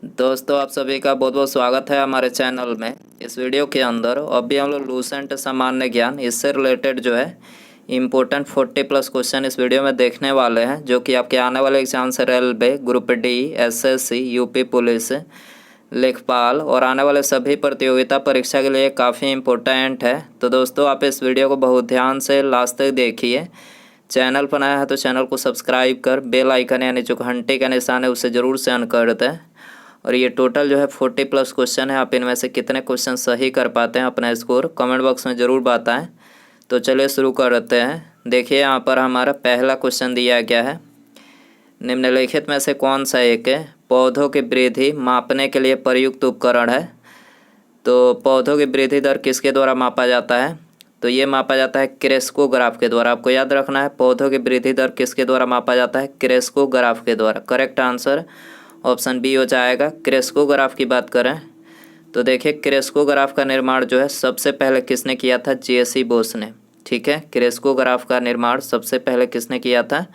दोस्तों आप सभी का बहुत बहुत स्वागत है हमारे चैनल में। इस वीडियो के अंदर अभी हम लोग लूसेंट सामान्य ज्ञान इससे रिलेटेड जो है इम्पोर्टेंट 40+ क्वेश्चन इस वीडियो में देखने वाले हैं, जो कि आपके आने वाले एग्जाम से railway, group D, SSC, UP police, लेखपाल और आने वाले सभी प्रतियोगिता परीक्षा के लिए काफ़ी इम्पोर्टेंट है। तो दोस्तों आप इस वीडियो को बहुत ध्यान से लास्ट तक देखिए। चैनल पर नया है तो चैनल को सब्सक्राइब कर बेल आइकन यानी जो घंटे का निशान है उसे ज़रूर से ऑन कर दें। और ये टोटल जो है 40+ क्वेश्चन है। आप इनमें से कितने क्वेश्चन सही कर पाते हैं अपना स्कोर कमेंट बॉक्स में ज़रूर बताएं। तो चलिए शुरू करते हैं। देखिए यहाँ पर हमारा पहला क्वेश्चन दिया गया है, निम्नलिखित में से कौन सा एक पौधों की वृद्धि मापने के लिए प्रयुक्त उपकरण है। तो पौधों की वृद्धि दर किसके द्वारा मापा जाता है? तो ये मापा जाता है क्रेस्कोग्राफ के द्वारा। आपको याद रखना है पौधों की वृद्धि दर किसके द्वारा मापा जाता है? क्रेस्कोग्राफ के द्वारा। करेक्ट आंसर ऑप्शन बी हो जाएगा। क्रेस्कोग्राफ की बात करें तो देखिए क्रेस्कोग्राफ का निर्माण जो है सबसे पहले किसने किया था? जेसी बोस ने। ठीक है, क्रेस्कोग्राफ का निर्माण सबसे पहले किसने किया था?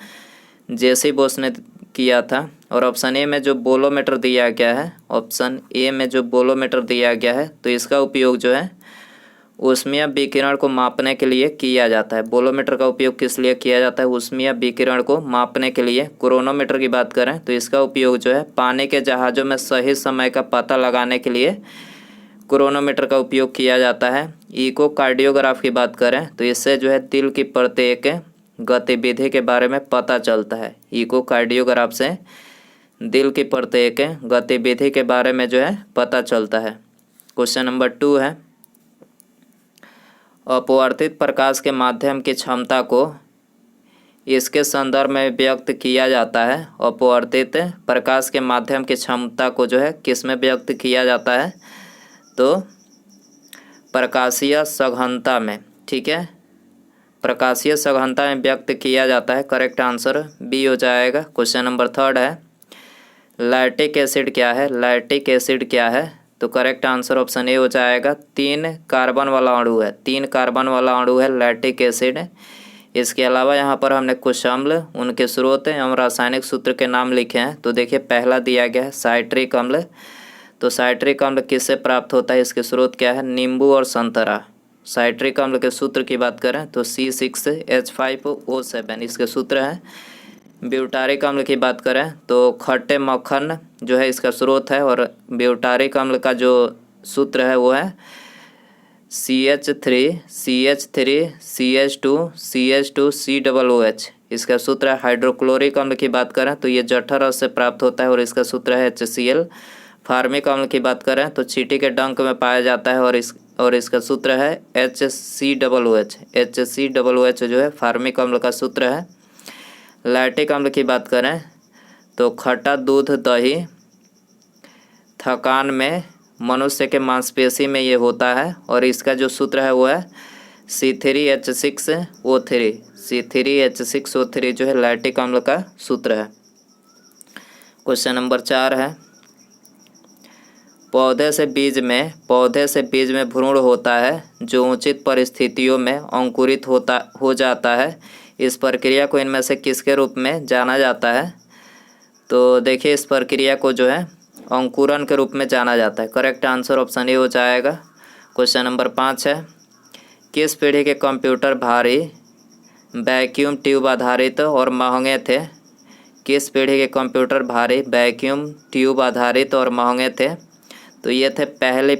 जेसी बोस ने किया था। और ऑप्शन ए में जो बोलोमीटर दिया गया है, ऑप्शन ए में जो बोलोमीटर दिया गया है, तो इसका उपयोग जो है ऊष्मीय विकिरण को मापने के लिए किया जाता है। बोलोमीटर का उपयोग किस लिए किया जाता है? ऊष्मीय विकिरण को मापने के लिए। क्रोनोमीटर की बात करें तो इसका उपयोग जो है पानी के जहाज़ों में सही समय का पता लगाने के लिए क्रोनोमीटर का उपयोग किया जाता है। इकोकार्डियोग्राफ की बात करें तो इससे जो है दिल की प्रत्येक गतिविधि के बारे में पता चलता है। इकोकार्डियोग्राफ से दिल की प्रत्येक गतिविधि के बारे में जो है पता चलता है। क्वेश्चन नंबर 2 है, अपवर्तित प्रकाश के माध्यम की क्षमता को इसके संदर्भ में व्यक्त किया जाता है। अपवर्तित प्रकाश के माध्यम की क्षमता को जो है किस में व्यक्त किया जाता है? तो प्रकाशीय सघनता में। ठीक है, प्रकाशीय सघनता में व्यक्त किया जाता है। करेक्ट आंसर बी हो जाएगा। क्वेश्चन नंबर 3 है, लैक्टिक एसिड क्या है? लैक्टिक एसिड क्या है? तो करेक्ट आंसर ऑप्शन ए हो जाएगा। 3 कार्बन वाला अणु है। 3 कार्बन वाला अणु है लैक्टिक एसिड। इसके अलावा यहाँ पर हमने कुछ अम्ल, उनके स्रोत एवं रासायनिक सूत्र के नाम लिखे हैं। तो देखिए पहला दिया गया है साइट्रिक अम्ल। तो साइट्रिक अम्ल किससे प्राप्त होता है? इसके स्रोत क्या है? नींबू और संतरा। साइट्रिक अम्ल के सूत्र की बात करें तो C6H5O7 इसके सूत्र है। ब्यूटारिक अम्ल की बात करें तो खट्टे मक्खन जो है इसका स्रोत है। और ब्यूटारिक अम्ल का जो सूत्र है वो है CH3CH2CH2COOH इसका सूत्र है। हाइड्रोक्लोरिक अम्ल की बात करें तो ये जठर रस से प्राप्त होता है और इसका सूत्र है HCl। फार्मिक अम्ल की बात करें तो चींटी के डंक में पाया जाता है और इसका सूत्र है HCOOH। HCOOH जो है फार्मिक अम्ल का सूत्र है। लैक्टिक अम्ल की बात करें तो खट्टा दूध, दही, थकान में, मनुष्य के मांसपेशी में ये होता है और इसका जो सूत्र है वो है C3H6O3। C3H6O3 जो है लैक्टिक अम्ल का सूत्र है। क्वेश्चन नंबर 4 है, पौधे से बीज में भ्रूण होता है जो उचित परिस्थितियों में अंकुरित हो जाता है। इस प्रक्रिया को इनमें से किसके रूप में जाना जाता है? तो देखिए इस प्रक्रिया को जो है अंकुरन के रूप में जाना जाता है। करेक्ट आंसर ऑप्शन ए हो जाएगा। क्वेश्चन नंबर 5 है, किस पीढ़ी के कंप्यूटर भारी, वैक्यूम ट्यूब आधारित और महंगे थे? किस पीढ़ी के कंप्यूटर भारी, वैक्यूम ट्यूब आधारित और महंगे थे? तो ये थे पहली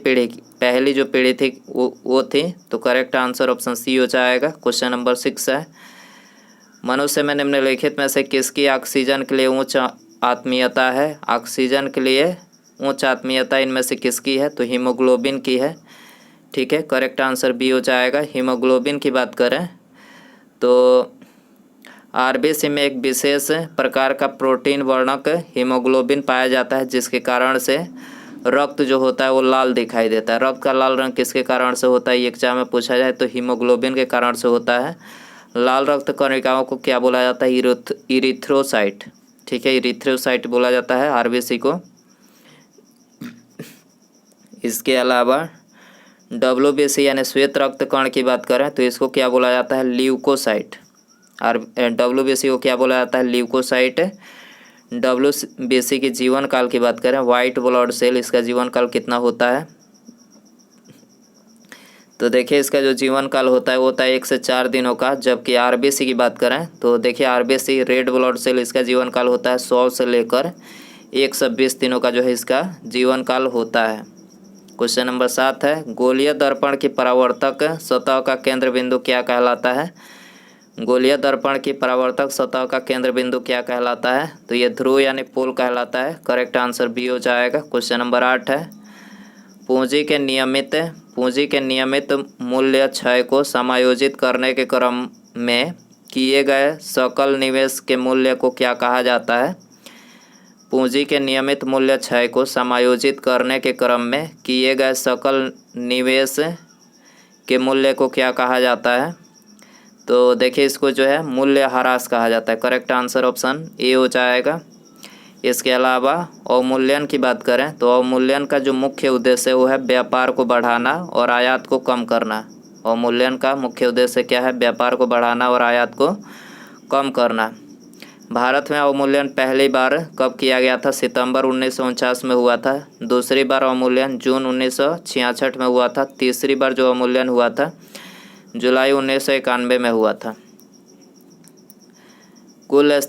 जो पीढ़ी थी वो थी। तो करेक्ट आंसर ऑप्शन सी हो जाएगा। क्वेश्चन नंबर 6 है, मनुष्य में निम्नलिखित में से किसकी ऑक्सीजन के लिए उच्च आत्मीयता है? ऑक्सीजन के लिए उच्च आत्मीयता इनमें से किसकी है? तो हीमोग्लोबिन की है। ठीक है, करेक्ट आंसर बी हो जाएगा। हीमोग्लोबिन की बात करें तो आरबीसी में एक विशेष प्रकार का प्रोटीन वर्णक हीमोग्लोबिन पाया जाता है, जिसके कारण से रक्त जो होता है वो लाल दिखाई देता है। रक्त का लाल रंग किसके कारण से होता है? ये एग्जाम में पूछा जाए तो हीमोग्लोबिन के कारण से होता है। लाल रक्त कणिकाओं को क्या बोला जाता है? इरिथ्रोसाइट। ठीक है, इरिथ्रोसाइट बोला जाता है आरबीसी को। इसके अलावा डब्ल्यूबीसी यानी श्वेत रक्त कण की बात करें तो इसको क्या बोला जाता है? ल्यूकोसाइट। और डब्ल्यूबीसी को क्या बोला जाता है? ल्यूकोसाइट। WBC की जीवन काल की बात करें, वाइट ब्लड सेल, इसका जीवन काल कितना होता है? तो देखिए इसका जो जीवन काल होता है वो होता है 1 से 4 दिनों का। जबकि RBC की बात करें तो देखिए RBC रेड ब्लड सेल, इसका जीवन काल होता है 100 से लेकर 120 दिनों का जो है इसका जीवन काल होता है। क्वेश्चन नंबर 7 है, गोलीय दर्पण की परावर्तक सतह का केंद्र बिंदु क्या कहलाता है? गोलीय दर्पण की परावर्तक सतह का केंद्र बिंदु क्या कहलाता है? तो ये ध्रुव यानी पोल कहलाता है। करेक्ट आंसर बी हो जाएगा। क्वेश्चन नंबर 8 है, पूंजी के नियमित मूल्य क्षय को समायोजित करने के क्रम में किए गए सकल निवेश के मूल्य को क्या कहा जाता है? पूंजी के नियमित मूल्य क्षय को समायोजित करने के क्रम में किए गए सकल निवेश के मूल्य को क्या कहा जाता है? तो देखिए इसको जो है मूल्य ह्रास कहा जाता है। करेक्ट आंसर ऑप्शन ए हो जाएगा। इसके अलावा अवमूल्यन की बात करें तो अवमूल्यन का जो मुख्य उद्देश्य है वो है व्यापार को बढ़ाना और आयात को कम करना। अवमूल्यन का मुख्य उद्देश्य क्या है? व्यापार को बढ़ाना और आयात को कम करना। भारत में अवमूल्यन पहली बार कब किया गया था? सितंबर 1949 में हुआ था। दूसरी बार अवमूल्यन जून 1966 में हुआ था। तीसरी बार जो अवमूल्यन हुआ था जुलाई 1991 में हुआ था। कुल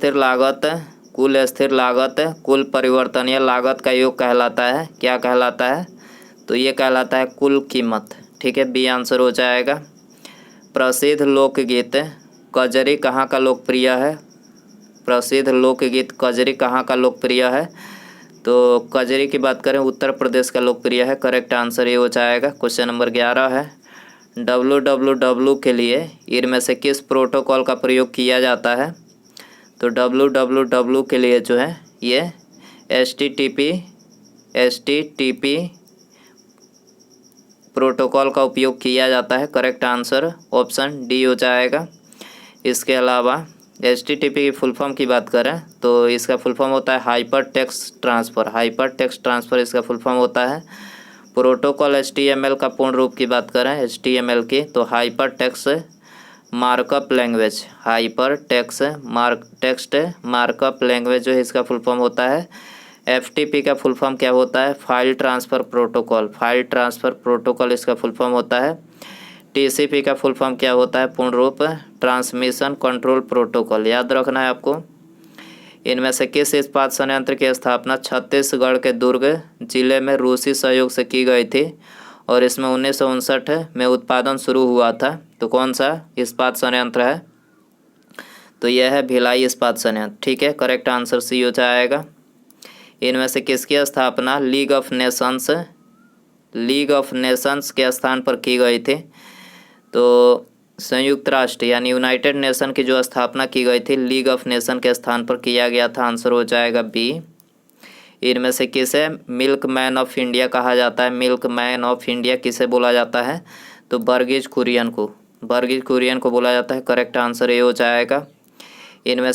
स्थिर लागत कुल परिवर्तनीय लागत का योग कहलाता है। क्या कहलाता है? तो ये कहलाता है कुल कीमत। ठीक है, बी आंसर हो जाएगा। प्रसिद्ध लोकगीत कजरी कहाँ का लोकप्रिय है? प्रसिद्ध लोकगीत कजरी कहाँ का लोकप्रिय है? तो कजरी की बात करें उत्तर प्रदेश का लोकप्रिय है। करेक्ट आंसर ये हो जाएगा। क्वेश्चन नंबर 11 है, www के लिए इनमें से किस प्रोटोकॉल का प्रयोग किया जाता है? तो www के लिए जो है ये HTTP प्रोटोकॉल का उपयोग किया जाता है। करेक्ट आंसर ऑप्शन डी हो जाएगा। इसके अलावा HTTP की फुल फॉर्म की बात करें तो इसका फुल फॉर्म होता है हाइपर टेक्स्ट ट्रांसफ़र इसका फुल फॉर्म होता है। प्रोटोकॉल HTML का पूर्ण रूप की बात करें HTML की तो हाइपर टेक्स्ट मार्कअप लैंग्वेज जो है इसका फुल फॉर्म होता है। FTP का फुल फॉर्म क्या होता है? फाइल ट्रांसफ़र प्रोटोकॉल इसका फुल फॉर्म होता है। TCP का फुल फॉर्म क्या होता है? पूर्ण रूप ट्रांसमिशन कंट्रोल प्रोटोकॉल। याद रखना है आपको। इनमें से किस इस्पात संयंत्र की स्थापना छत्तीसगढ़ के दुर्ग जिले में रूसी सहयोग से की गई थी और इसमें 1959 में उत्पादन शुरू हुआ था? तो कौन सा इस्पात संयंत्र है? तो यह है भिलाई इस्पात संयंत्र। ठीक है, करेक्ट आंसर सी हो जाएगा। इनमें से किसकी स्थापना लीग ऑफ नेशंस के स्थान पर की गई थी? तो संयुक्त राष्ट्र यानी यूनाइटेड नेशन की जो स्थापना की गई थी लीग ऑफ नेशन के स्थान पर किया गया था। आंसर हो जाएगा बी। इनमें से किसे मिल्क मैन ऑफ इंडिया कहा जाता है? मिल्क मैन ऑफ इंडिया किसे बोला जाता है? तो वर्गीज कुरियन को बोला जाता है। करेक्ट आंसर ये हो जाएगा। इनमें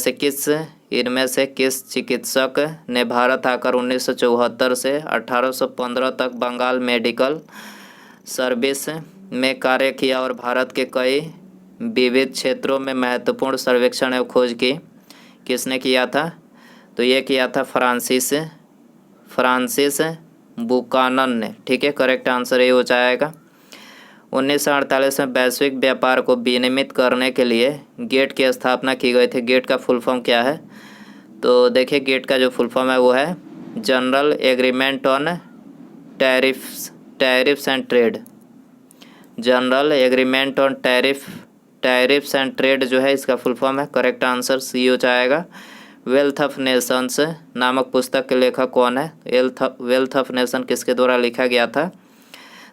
से किस चिकित्सक ने भारत आकर 1974 से 1815 तक बंगाल मेडिकल सर्विस में कार्य किया और भारत के कई विविध क्षेत्रों में महत्वपूर्ण सर्वेक्षण एवं खोज की? किसने किया था? तो ये किया था फ्रांसिस बुकानन ने। ठीक है, करेक्ट आंसर ये हो जाएगा। 1948 में वैश्विक व्यापार को विनियमित करने के लिए गेट की स्थापना की गई थी। गेट का फुल फॉर्म क्या है? तो देखिए गेट का जो फुल फॉर्म है वो है general agreement on tariffs and trade. General agreement on tariffs and trade जो है इसका फुल फॉर्म है। करेक्ट आंसर सी हो जाएगा। वेल्थ ऑफ नेशंस नामक पुस्तक के लेखक कौन है? वेल्थ ऑफ नेशन किसके द्वारा लिखा गया था?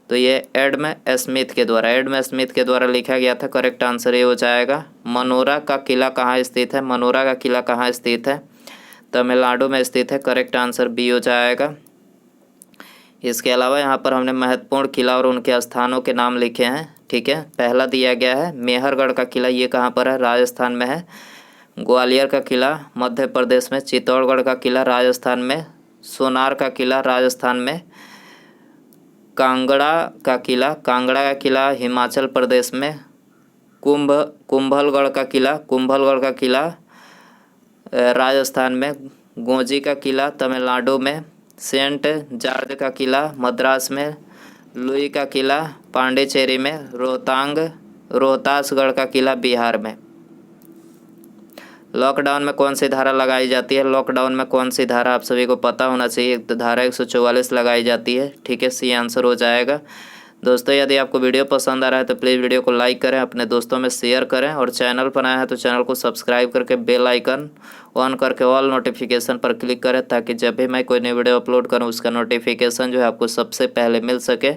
तो ये एडम स्मिथ के द्वारा लिखा गया था। करेक्ट आंसर ये हो जाएगा। मनोरा का किला कहाँ स्थित है? मनोरा का किला कहाँ स्थित है? तमिलनाडु में स्थित है। करेक्ट आंसर बी हो जाएगा। इसके अलावा यहाँ पर हमने महत्वपूर्ण किला और उनके स्थानों के नाम लिखे हैं। ठीक है, पहला दिया गया है मेहरगढ़ का किला, ये कहाँ पर है? राजस्थान में है। ग्वालियर का किला मध्य प्रदेश में। चित्तौड़गढ़ का किला राजस्थान में। सोनार का किला राजस्थान में। कांगड़ा का किला हिमाचल प्रदेश में। कुंभलगढ़ का किला राजस्थान में। गोंजी का किला तमिलनाडु में, सेंट जॉर्ज का किला मद्रास में, लुई का किला पांडिचेरी में, रोहतासगढ़ का किला बिहार में। लॉकडाउन में कौन सी धारा लगाई जाती है? लॉकडाउन में कौन सी धारा आप सभी को पता होना चाहिए। धारा 144 लगाई जाती है। ठीक है, सी आंसर हो जाएगा। दोस्तों, यदि आपको वीडियो पसंद आ रहा है तो प्लीज़ वीडियो को लाइक करें, अपने दोस्तों में शेयर करें और चैनल पर आया है तो चैनल को सब्सक्राइब करके बेल आइकन ऑन करके ऑल नोटिफिकेशन पर क्लिक करें, ताकि जब भी मैं कोई नई वीडियो अपलोड करूं उसका नोटिफिकेशन जो है आपको सबसे पहले मिल सके।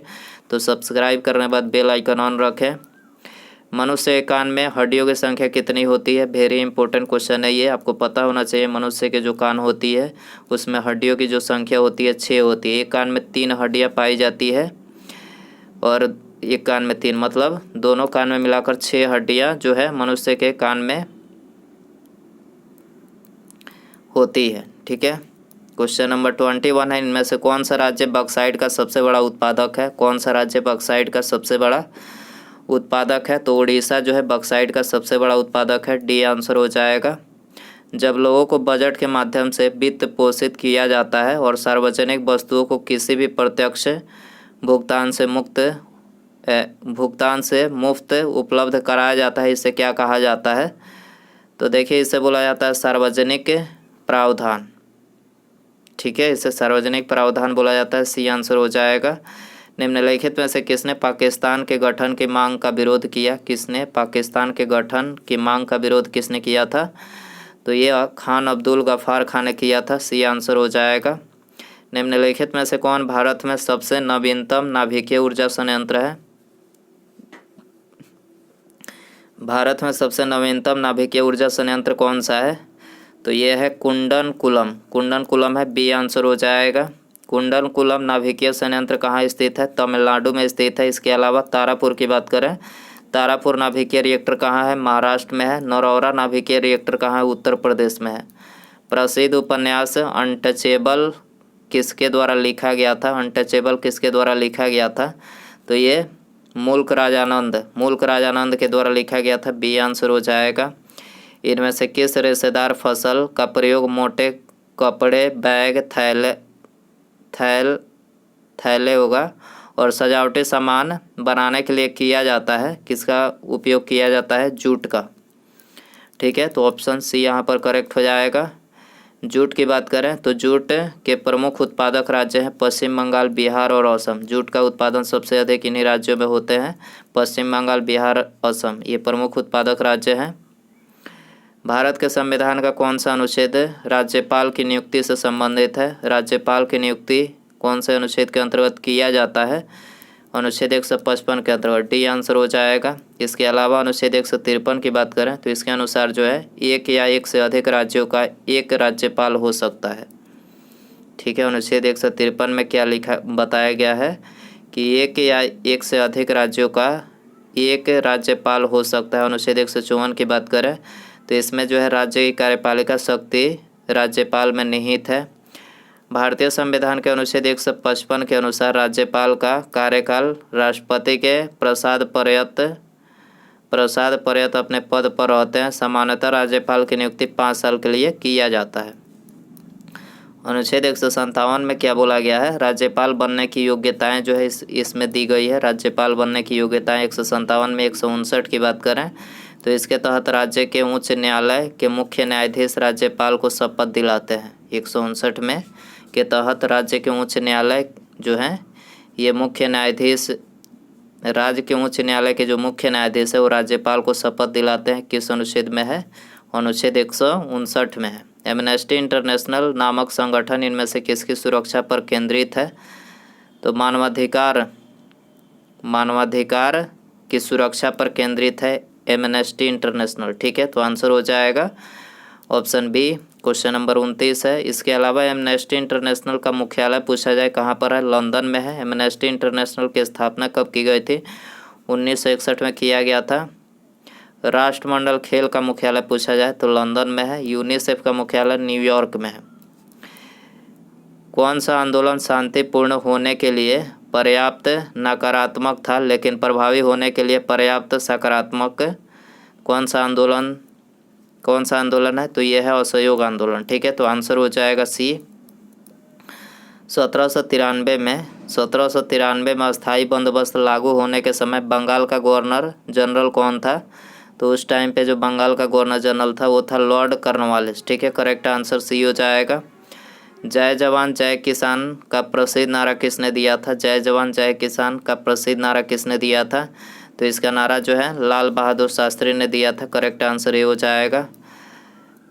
तो सब्सक्राइब करने के बाद बेल आइकन ऑन रखें। मनुष्य के कान में हड्डियों की संख्या कितनी होती है? वेरी इंपॉर्टेंट क्वेश्चन है ये, आपको पता होना चाहिए। मनुष्य के जो कान होती है उसमें हड्डियों की जो संख्या होती है 6 होती है। एक कान में 3 हड्डियाँ पाई जाती है और एक कान में 3, मतलब दोनों कान में मिलाकर 6 हड्डियाँ जो है मनुष्य के कान में होती है। ठीक है, क्वेश्चन नंबर 21 है, इनमें से कौन सा राज्य बॉक्साइट का सबसे बड़ा उत्पादक है? कौन सा राज्य बॉक्साइट का सबसे बड़ा उत्पादक है? तो उड़ीसा जो है बॉक्साइट का सबसे बड़ा उत्पादक है। डी आंसर हो जाएगा। जब लोगों को बजट के माध्यम से वित्त पोषित किया जाता है और सार्वजनिक वस्तुओं को किसी भी प्रत्यक्ष भुगतान से मुफ्त उपलब्ध कराया जाता है, इसे क्या कहा जाता है? तो देखिए, इसे बोला जाता है सार्वजनिक प्रावधान। ठीक है, इसे सार्वजनिक प्रावधान बोला जाता है। सी आंसर हो जाएगा। निम्नलिखित में से किसने पाकिस्तान के गठन की मांग का विरोध किया? किसने पाकिस्तान के गठन की मांग का विरोध किसने किया था? तो ये खान अब्दुल गफ्फार खान ने किया था। सी आंसर हो जाएगा। निम्नलिखित में से कौन भारत में सबसे नवीनतम नाभिकीय ऊर्जा संयंत्र है? भारत में सबसे नवीनतम नाभिकीय ऊर्जा संयंत्र कौन सा है? तो ये है कुंडनकुलम है। बी आंसर हो जाएगा। कुंडनकुलम नाभिकीय संयंत्र कहाँ स्थित है? तमिलनाडु में स्थित है। इसके अलावा तारापुर की बात करें, तारापुर नाभिकीय रिएक्टर कहाँ है? महाराष्ट्र में है। नरौरा नाभिकीय रिएक्टर कहाँ है? उत्तर प्रदेश में है। प्रसिद्ध उपन्यास अनटचेबल किसके द्वारा लिखा गया था? अनटचेबल किसके द्वारा लिखा गया था? तो ये मुल्क राज आनंद के द्वारा लिखा गया था। बी आंसर हो जाएगा। इनमें से किस रेशेदार फसल का प्रयोग मोटे कपड़े, बैग, थैले होगा और सजावटी सामान बनाने के लिए किया जाता है? किसका उपयोग किया जाता है? जूट का। ठीक है, तो ऑप्शन सी यहाँ पर करेक्ट हो जाएगा। जूट की बात करें तो जूट के प्रमुख उत्पादक राज्य हैं पश्चिम बंगाल, बिहार और असम। जूट का उत्पादन सबसे अधिक इन्हीं राज्यों में होते हैं, पश्चिम बंगाल, बिहार, असम, ये प्रमुख उत्पादक राज्य हैं। भारत के संविधान का कौन सा अनुच्छेद राज्यपाल की नियुक्ति से संबंधित है? राज्यपाल की नियुक्ति कौन से अनुच्छेद के अंतर्गत किया जाता है? अनुच्छेद 155 के अंतर्गत। डी आंसर हो जाएगा। इसके अलावा अनुच्छेद 153 की बात करें तो इसके अनुसार जो है एक या एक से अधिक राज्यों का एक राज्यपाल हो सकता है। ठीक है, अनुच्छेद 153 में क्या लिखा बताया गया है कि एक या एक से अधिक राज्यों का एक राज्यपाल हो सकता है। अनुच्छेद 154 की बात करें तो इसमें जो है राज्य की कार्यपालिका शक्ति राज्यपाल में निहित है। भारतीय संविधान के अनुच्छेद 155 के अनुसार राज्यपाल का कार्यकाल राष्ट्रपति के प्रसाद पर्यंत अपने पद पर रहते हैं। सामान्यतः राज्यपाल की नियुक्ति 5 साल के लिए किया जाता है। अनुच्छेद 157 में क्या बोला गया है? राज्यपाल बनने की योग्यताएं जो है इसमें दी गई है। राज्यपाल बनने की योग्यताएं 157 में 159 की बात करें तो इसके तहत राज्य के उच्च न्यायालय के मुख्य न्यायाधीश राज्यपाल को शपथ दिलाते हैं। 159 में के तहत राज्य के उच्च न्यायालय जो हैं ये मुख्य न्यायाधीश, राज्य के उच्च न्यायालय के जो मुख्य न्यायाधीश है वो राज्यपाल को शपथ दिलाते हैं। किस अनुच्छेद में है? अनुच्छेद 159 में है। एमनेस्टी इंटरनेशनल नामक संगठन इनमें से किसकी सुरक्षा पर केंद्रित है? तो मानवाधिकार की सुरक्षा पर केंद्रित है एमनेस्टी इंटरनेशनल। ठीक है, तो आंसर हो जाएगा ऑप्शन बी। क्वेश्चन नंबर 29 है। इसके अलावा एमनेस्टी इंटरनेशनल का मुख्यालय पूछा जाए कहाँ पर है? लंदन में है। एमनेस्टी इंटरनेशनल की स्थापना कब की गई थी? 1961 में किया गया था। राष्ट्रमंडल खेल का मुख्यालय पूछा जाए तो लंदन में है। यूनिसेफ का मुख्यालय न्यूयॉर्क में है। कौन सा आंदोलन शांतिपूर्ण होने के लिए पर्याप्त नकारात्मक था लेकिन प्रभावी होने के लिए पर्याप्त सकारात्मक? कौन सा आंदोलन कौन सा आंदोलन है? तो ये है असहयोग आंदोलन। ठीक है, तो आंसर हो जाएगा सी। 1793 में अस्थाई बंदोबस्त लागू होने के समय बंगाल का गवर्नर जनरल कौन था? तो उस टाइम पे जो बंगाल का गवर्नर जनरल था वो था लॉर्ड कॉर्नवालिस। ठीक है, करेक्ट आंसर सी हो जाएगा। जय जवान जय किसान का प्रसिद्ध नारा किसने दिया था? जय जवान जय किसान का प्रसिद्ध नारा किसने दिया था? तो इसका नारा जो है लाल बहादुर शास्त्री ने दिया था। करेक्ट आंसर ये हो जाएगा।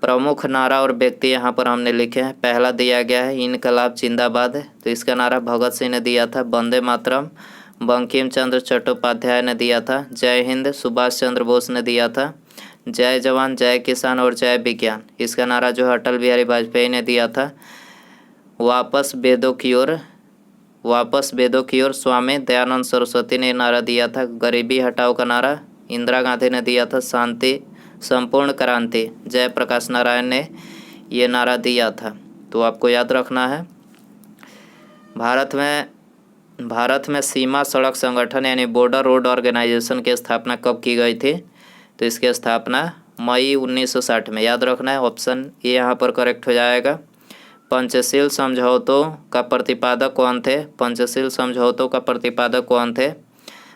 प्रमुख नारा और व्यक्ति यहाँ पर हमने लिखे हैं। पहला दिया गया है इनकलाब जिंदाबाद, तो इसका नारा भगत सिंह ने दिया था। वंदे मातरम बंकिम चंद्र चट्टोपाध्याय ने दिया था। जय हिंद सुभाष चंद्र बोस ने दिया था। जय जवान जय किसान और जय विज्ञान, इसका नारा जो है अटल बिहारी वाजपेयी ने दिया था। वापस वेदों की ओर स्वामी दयानंद सरस्वती ने नारा दिया था। गरीबी हटाओ का नारा इंदिरा गांधी ने दिया था। शांति संपूर्ण क्रांति जयप्रकाश नारायण ने ये नारा दिया था। तो आपको याद रखना है। भारत में सीमा सड़क संगठन यानी बॉर्डर रोड ऑर्गेनाइजेशन की स्थापना कब की गई थी? तो इसकी स्थापना मई 1960 में। याद रखना है, ऑप्शन ए यहाँ पर करेक्ट हो जाएगा। पंचशील समझौतों का प्रतिपादक कौन थे? पंचशील समझौतों का प्रतिपादक कौन थे?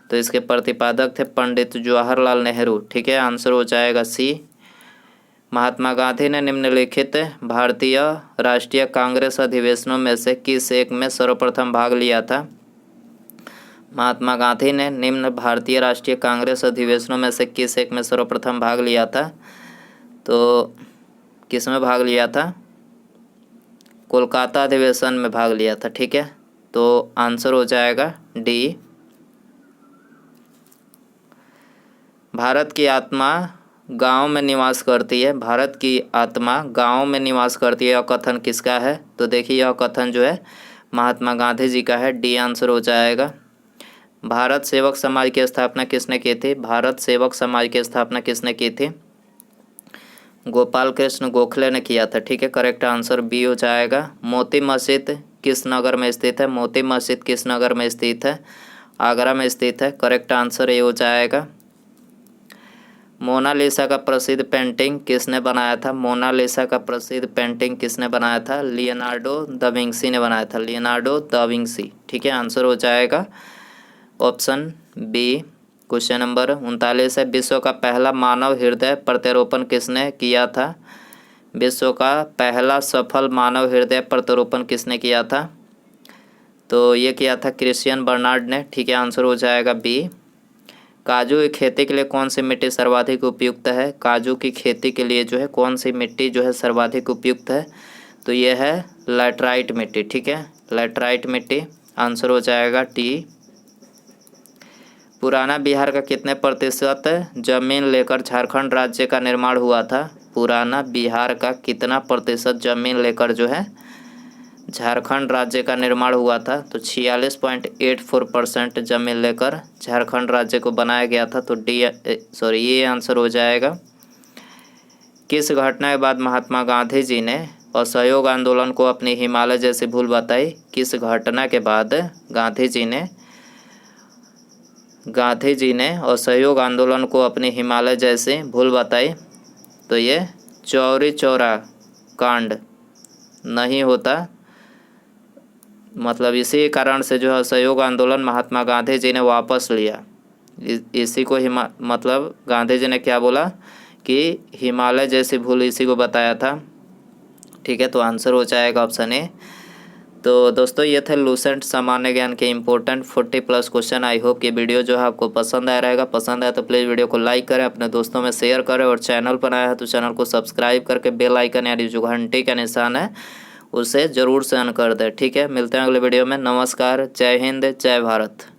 तो इसके प्रतिपादक थे पंडित जवाहरलाल नेहरू। ठीक है, आंसर हो जाएगा सी। महात्मा गांधी ने निम्नलिखित भारतीय राष्ट्रीय कांग्रेस अधिवेशनों में से किस एक में सर्वप्रथम भाग लिया था? महात्मा गांधी ने निम्न भारतीय राष्ट्रीय कांग्रेस अधिवेशनों में से किस एक में सर्वप्रथम भाग लिया था? तो किस में भाग लिया था? कोलकाता अधिवेशन में भाग लिया था। ठीक है, तो आंसर हो जाएगा डी। भारत की आत्मा गांव में निवास करती है। भारत की आत्मा गांव में निवास करती है, यह कथन किसका है? तो देखिए यह कथन जो है महात्मा गांधी जी का है। डी आंसर हो जाएगा। भारत सेवक समाज की स्थापना किसने की थी? भारत सेवक समाज की स्थापना किसने की थी? गोपाल कृष्ण गोखले ने किया था। ठीक है, करेक्ट आंसर बी हो जाएगा। मोती मस्जिद किस नगर में स्थित है? मोती मस्जिद किस नगर में स्थित है? आगरा में स्थित है। करेक्ट आंसर ए हो जाएगा। मोनालिसा का प्रसिद्ध पेंटिंग किसने बनाया था? मोनालिसा का प्रसिद्ध पेंटिंग किसने बनाया था? लियोनार्डो दा विंसी ने बनाया था। Leonardo da Vinci. ठीक है, आंसर हो जाएगा ऑप्शन बी। क्वेश्चन नंबर 39 है। विश्व का पहला मानव हृदय प्रत्यारोपण किसने किया था? विश्व का पहला सफल मानव हृदय प्रत्यारोपण किसने किया था? तो ये किया था क्रिश्चियन बर्नार्ड ने। ठीक है, आंसर हो जाएगा बी। काजू की खेती के लिए कौन सी मिट्टी सर्वाधिक उपयुक्त है? काजू की खेती के लिए जो है कौन सी मिट्टी जो है सर्वाधिक उपयुक्त है? तो ये है लैटराइट मिट्टी। ठीक है, लैटराइट मिट्टी। आंसर हो जाएगा टी। पुराना बिहार का कितने प्रतिशत जमीन लेकर झारखंड राज्य का निर्माण हुआ था? पुराना बिहार का कितना प्रतिशत जमीन लेकर जो है झारखंड राज्य का निर्माण हुआ था? तो 46.84% जमीन लेकर झारखंड राज्य को बनाया गया था। तो ये आंसर हो जाएगा। किस घटना के बाद महात्मा गांधी जी ने असहयोग आंदोलन को अपनी हिमालय जैसी भूल बताई? किस घटना के बाद गांधी जी ने असहयोग आंदोलन को अपनी हिमालय जैसी भूल बताई? तो ये चौरी चौरा कांड नहीं होता, मतलब इसी कारण से जो है असहयोग आंदोलन महात्मा गांधी जी ने वापस लिया। इसी को मतलब गांधी जी ने क्या बोला कि हिमालय जैसी भूल इसी को बताया था। ठीक है, तो आंसर हो जाएगा ऑप्शन ए। तो दोस्तों ये थे लूसेंट सामान्य ज्ञान के इंपॉर्टेंट 40+ क्वेश्चन। आई होप कि वीडियो जो है आपको पसंद आया रहेगा। पसंद आया तो प्लीज़ वीडियो को लाइक करें, अपने दोस्तों में शेयर करें, और चैनल पर आया है तो चैनल को सब्सक्राइब करके बेल आइकन यानी जो घंटी का निशान है उसे ज़रूर से ऑन कर दें। ठीक है, मिलते हैं अगले वीडियो में। नमस्कार, जय हिंद, जय भारत।